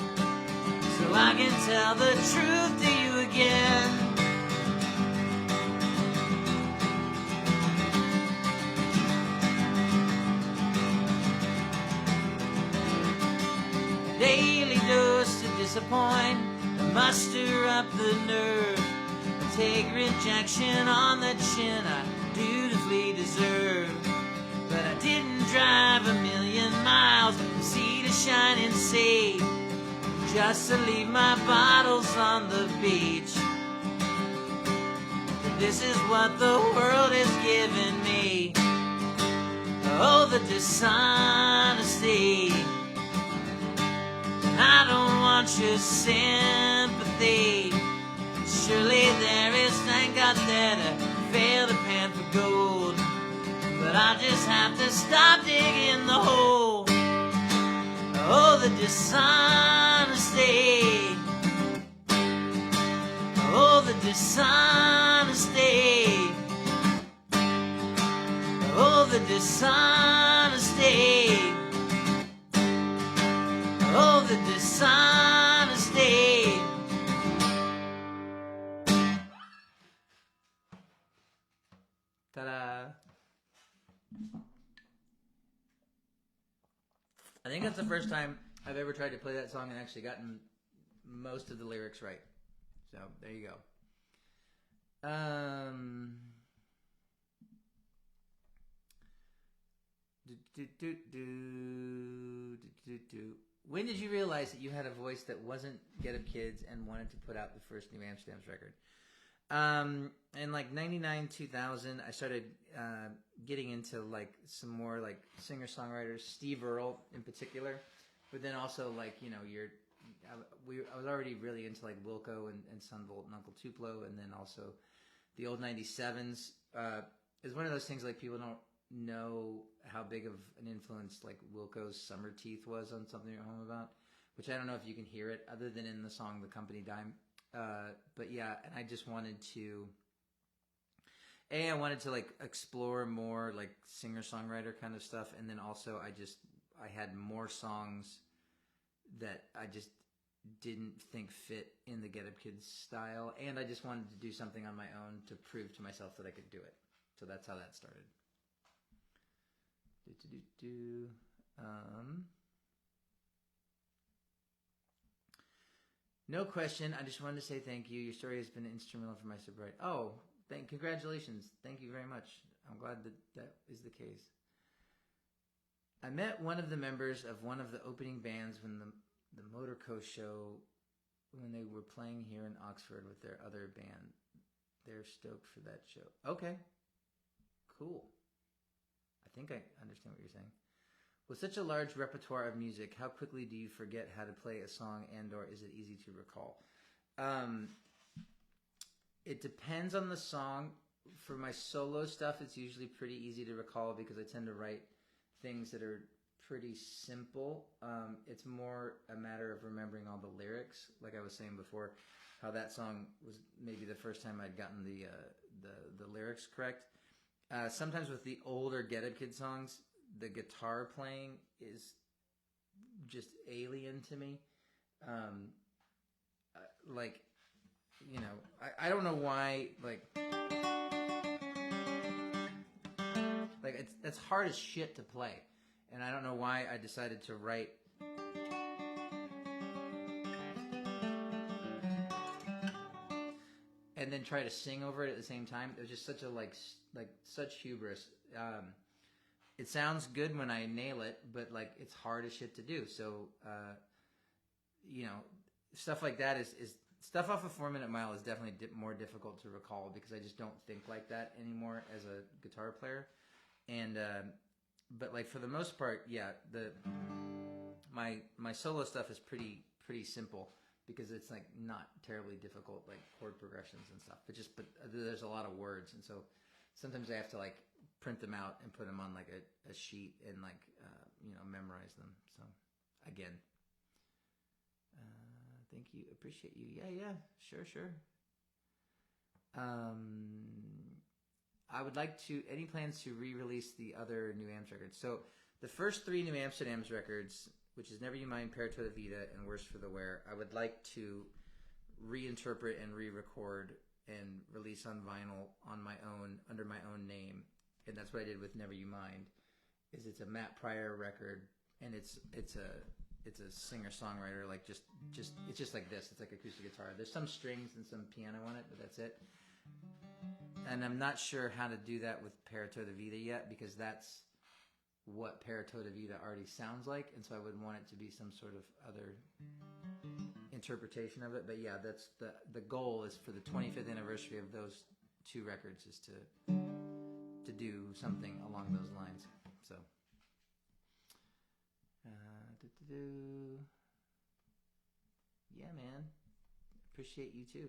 so I can tell the truth to you again. A daily dose to disappoint, and muster up the nerve, take rejection on the chin I dutifully deserve. But I didn't drive 1,000,000 miles from sea to shining sea, just to leave my bottles on the beach. This is what the world has given me. Oh, the dishonesty. I don't want your sympathy. Surely there is, thank God, there to fail the pan for gold. But I just have to stop digging the hole. Oh, the dishonesty. Oh, the dishonesty. Oh, the dishonesty. Oh, the dishonesty. Ta-da! I think that's the first time I've ever tried to play that song and actually gotten most of the lyrics right. So, there you go. When did you realize that you had a voice that wasn't Get Up Kids and wanted to put out the first New Amsterdam's record? In like 99, 2000, I started getting into like some more like singer-songwriters, Steve Earle in particular, but then also like, you know, I was already really into like Wilco and Sunvolt and Uncle Tupelo, and then also the old 97s. Is one of those things like people don't know how big of an influence like Wilco's Summer Teeth was on Something You're Home About, which I don't know if you can hear it other than in the song The Company Dime. But yeah, and I just wanted to, I wanted to like explore more like singer-songwriter kind of stuff, and then also I had more songs that I just didn't think fit in the Get Up Kids style, and I just wanted to do something on my own to prove to myself that I could do it. So that's how that started. No question. I just wanted to say thank you. Your story has been instrumental for my sobriety. Oh, congratulations. Thank you very much. I'm glad that is the case. I met one of the members of one of the opening bands when the Motor Coast show, when they were playing here in Oxford with their other band. They're stoked for that show. Okay. Cool. I think I understand what you're saying. With such a large repertoire of music, how quickly do you forget how to play a song, and or is it easy to recall? It depends on the song. For my solo stuff, it's usually pretty easy to recall because I tend to write things that are pretty simple. It's more a matter of remembering all the lyrics. Like I was saying before, how that song was maybe the first time I'd gotten the lyrics correct. Sometimes with the older Get Up Kid songs, the guitar playing is just alien to me. Like, you know, I don't know why, like, Like that's hard as shit to play, and I don't know why I decided to write. And then try to sing over it at the same time. It was just such a like such hubris. It sounds good when I nail it, but like it's hard as shit to do. So you know, stuff like that is stuff off of 4 Minute Mile is definitely more difficult to recall because I just don't think like that anymore as a guitar player. And but like for the most part, yeah, my solo stuff is pretty simple because it's like not terribly difficult, like chord progressions and stuff. But there's a lot of words, and so sometimes I have to like print them out and put them on like a sheet and like memorize them. So again, thank you, appreciate you. Yeah, sure. I would like to. Any plans to re-release the other New Amps records? So the first 3 New Amsterdam's records, which is Never You Mind, Para Toda Vida, and Worse for the Wear, I would like to reinterpret and re-record and release on vinyl on my own, under my own name. And that's what I did with Never You Mind. It's a Matt Pryor record, and it's a singer-songwriter, like just it's just like this. It's like acoustic guitar. There's some strings and some piano on it, but that's it. And I'm not sure how to do that with Para Toda Vida yet, because that's what Para Toda Vida already sounds like, and so I would want it to be some sort of other interpretation of it. But yeah, that's the goal is for the 25th anniversary of those 2 records is to do something along those lines. So yeah, man, appreciate you too.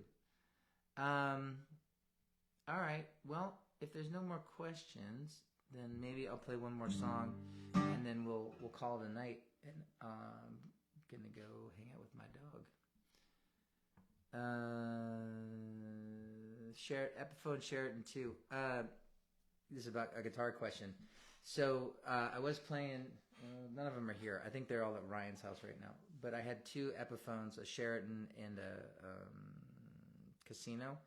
All right, well, if there's no more questions, then maybe I'll play one more song, and then we'll call it a night. And I'm gonna go hang out with my dog. Epiphone Sheraton 2. This is about a guitar question. So I was playing. None of them are here. I think they're all at Ryan's house right now. But I had 2 Epiphones, a Sheraton and a Casino.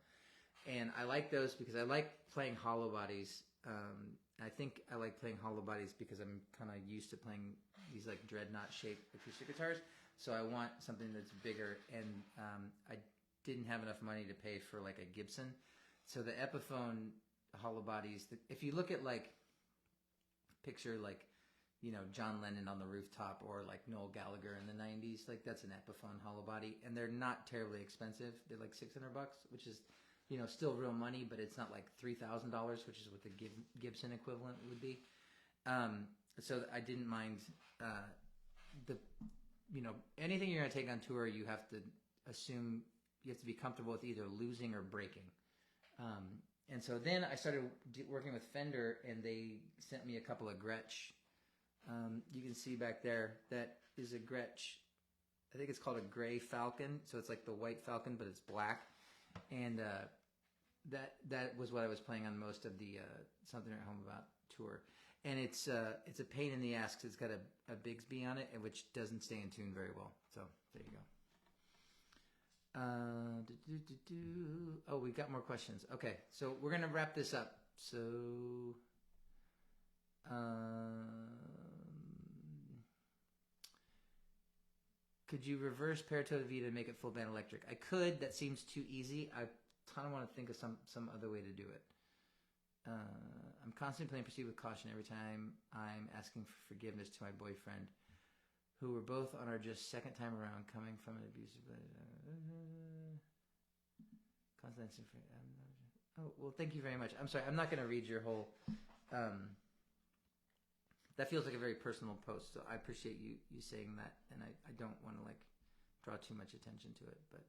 And I like those because I like playing hollow bodies. I think I like playing hollow bodies because I'm kind of used to playing these like dreadnought shaped acoustic guitars. So I want something that's bigger, and I didn't have enough money to pay for like a Gibson. So the Epiphone hollow bodies, if you look at like, picture like, John Lennon on the rooftop, or like Noel Gallagher in the 90s, like that's an Epiphone hollow body, and they're not terribly expensive. They're like $600, which is still real money, but it's not like $3,000, which is what the Gibson equivalent would be. So I didn't mind anything you're going to take on tour, you have to assume you have to be comfortable with either losing or breaking. And so then I started working with Fender, and they sent me a couple of Gretsch. You can see back there, that is a Gretsch. I think it's called a Gray Falcon. So it's like the white Falcon, but it's black. And that was what I was playing on most of the Something at Home About tour. And it's a pain in the ass because it's got a Bigsby on it, and which doesn't stay in tune very well. So there you go. Oh, we got more questions. Okay, so we're gonna wrap this up. So could you reverse Para Toda Vida and make it full band electric? I could. That seems too easy. I kind of want to think of some other way to do it. I'm constantly playing Proceed with Caution every time I'm asking for forgiveness to my boyfriend, who were both on our just second time around, coming from an abusive. Oh, well, thank you very much. I'm sorry, I'm not going to read your whole. That feels like a very personal post, so I appreciate you saying that, and I don't want to like draw too much attention to it, but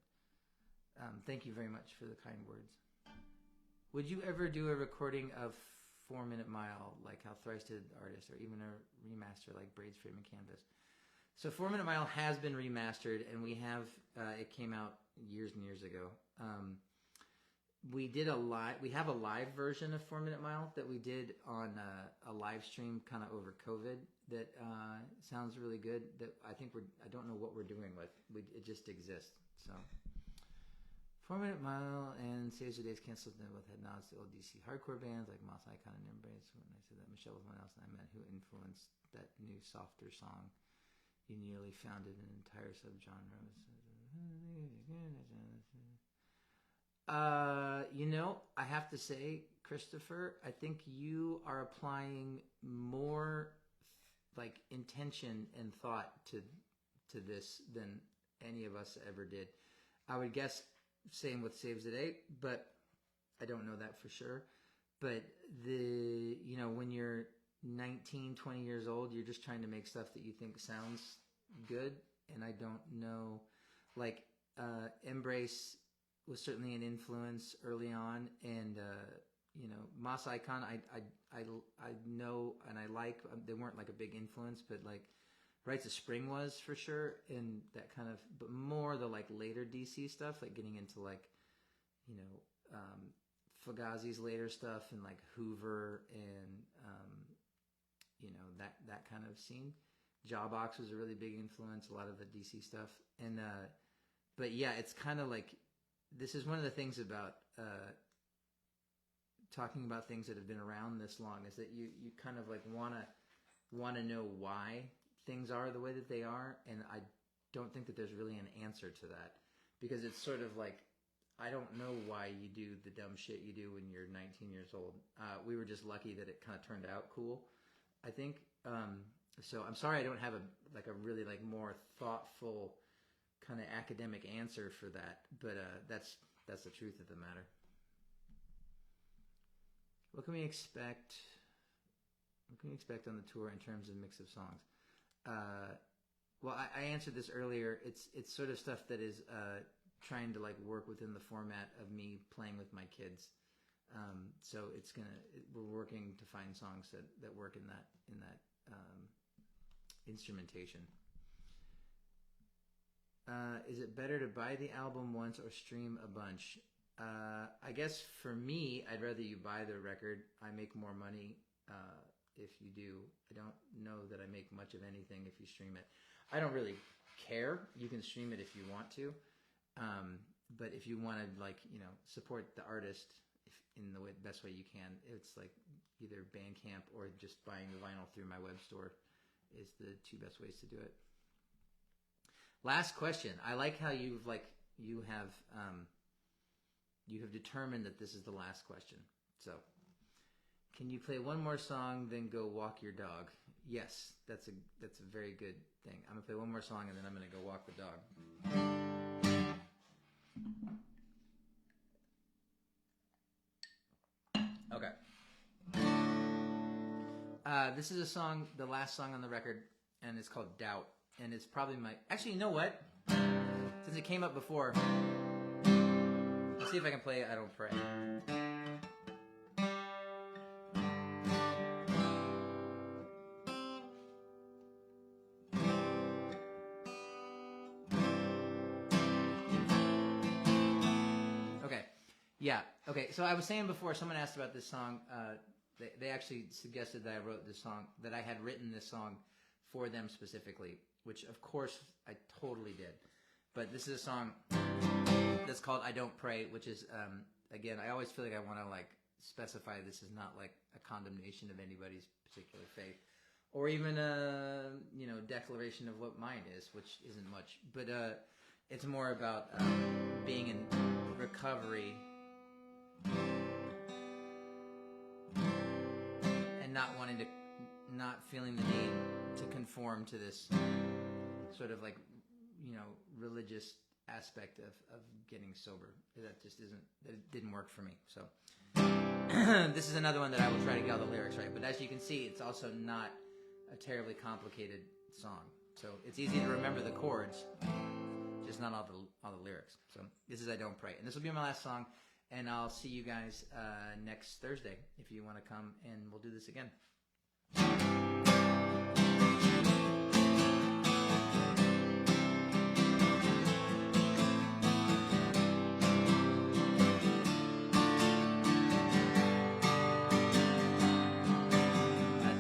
thank you very much for the kind words. Would you ever do a recording of 4 Minute Mile, like how Thrice did Artist, or even a remaster like Braids, Frame, and Canvas? So 4 Minute Mile has been remastered, and we have, it came out years and years ago. We have a live version of 4 Minute Mile that we did on a live stream kind of over COVID that sounds really good, that I don't know what we're doing with. It just exists. So 4-Minute Mile and Saves the Days canceled. They both had nods to old DC hardcore bands like Moss Icon and Embrace. When I said that, Michelle was one else I met who influenced that new softer song. You nearly founded an entire subgenre. I have to say, Christopher, I think you are applying more like intention and thought to this than any of us ever did. I would guess same with Saves the Day, but I don't know that for sure. But when you're 19, 20 years old, you're just trying to make stuff that you think sounds good. And I don't know, like, Embrace was certainly an influence early on. And, Moss Icon, I know and I like, they weren't like a big influence, but like Rites of Spring was for sure. And that kind of, but more the like later DC stuff, like getting into like, Fugazi's later stuff and like Hoover and, that kind of scene. Jawbox was a really big influence, a lot of the DC stuff. And, but yeah, it's kind of like, this is one of the things about, talking about things that have been around this long is that you kind of like want to know why things are the way that they are. And I don't think that there's really an answer to that, because it's sort of like, I don't know why you do the dumb shit you do when you're 19 years old. We were just lucky that it kind of turned out cool, I think. So I'm sorry I don't have a really like more thoughtful kind of academic answer for that, but that's the truth of the matter. What can we expect? What can we expect on the tour in terms of mix of songs? Well, I answered this earlier. It's sort of stuff that is trying to like work within the format of me playing with my kids. So we're working to find songs that work in that instrumentation. Is it better to buy the album once or stream a bunch? I guess for me, I'd rather you buy the record. I make more money if you do. I don't know that I make much of anything if you stream it. I don't really care. You can stream it if you want to. But if you want to support the artist in the best way you can, it's like either Bandcamp or just buying the vinyl through my web store is the two best ways to do it. Last question. I like how you have determined that this is the last question. So, can you play one more song, then go walk your dog? Yes, that's a very good thing. I'm gonna play one more song, and then I'm gonna go walk the dog. Okay. This is a song, the last song on the record, and it's called Doubt. And it's probably actually, you know what? Since it came up before, let's see if I can play I Don't Pray. Okay. Yeah. Okay. So I was saying before, someone asked about this song. They actually suggested that I wrote this song, that I had written this song for them specifically, which of course I totally did. But this is a song that's called I Don't Pray, which is, again, I always feel like I want to like specify this is not like a condemnation of anybody's particular faith, or even a declaration of what mine is, which isn't much. But it's more about being in recovery and not feeling the need to conform to this sort of like, religious aspect of getting sober. That just it didn't work for me. So this is another one that I will try to get all the lyrics right. But as you can see, it's also not a terribly complicated song. So it's easy to remember the chords, just not all the lyrics. So this is I Don't Pray. And this will be my last song. And I'll see you guys next Thursday if you want to come, and we'll do this again.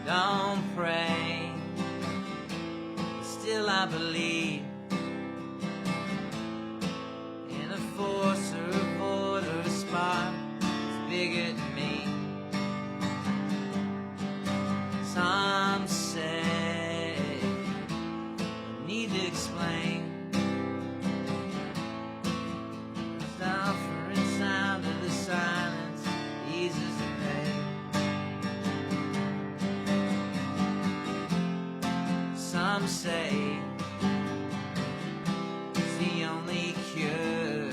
Don't pray, still I believe in a force of Some say it's the only cure,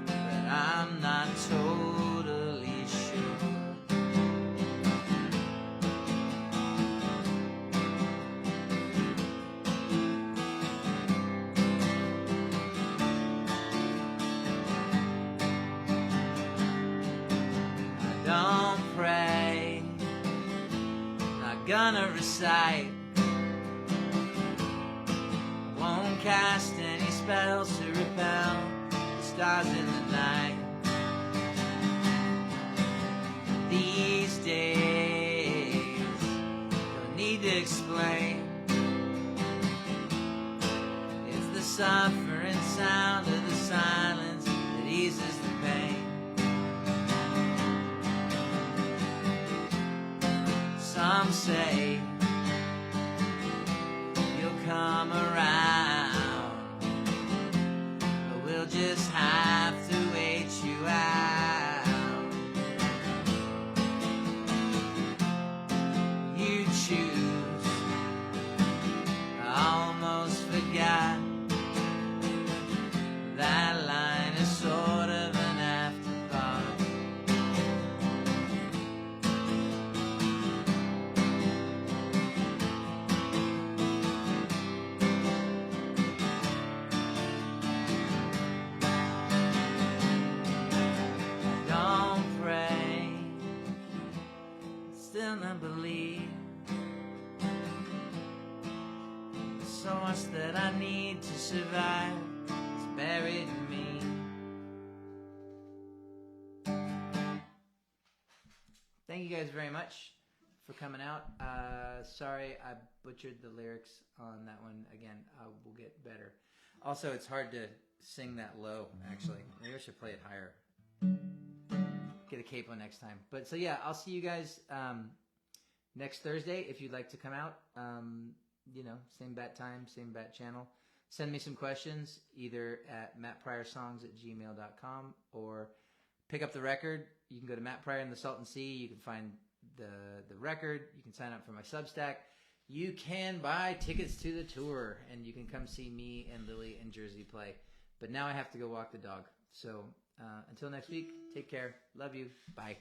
but I'm not totally sure. I don't pray, not gonna recite, won't cast any spells to repel the stars in the night. These days, don't need to explain. It's the suffering sound of the silence that eases the pain. Some say you'll come around, but we'll just have to wait you out. You choose, I almost forgot. That line is sort of an afterthought. Don't pray, still not believe. So much that I need to survive is buried in me. Thank you guys very much for coming out. Sorry I butchered the lyrics on that one again. I will get better. Also, it's hard to sing that low, actually. Maybe I should play it higher. Get a capo next time. But so yeah, I'll see you guys next Thursday if you'd like to come out. You know, same bat time, same bat channel. Send me some questions either at mattpryorsongs@gmail.com or pick up the record. You can go to Matt Pryor and the Salton Sea. You can find the record. You can sign up for my Substack. You can buy tickets to the tour, and you can come see me and Lily and Jersey play. But now I have to go walk the dog. So until next week, take care. Love you. Bye.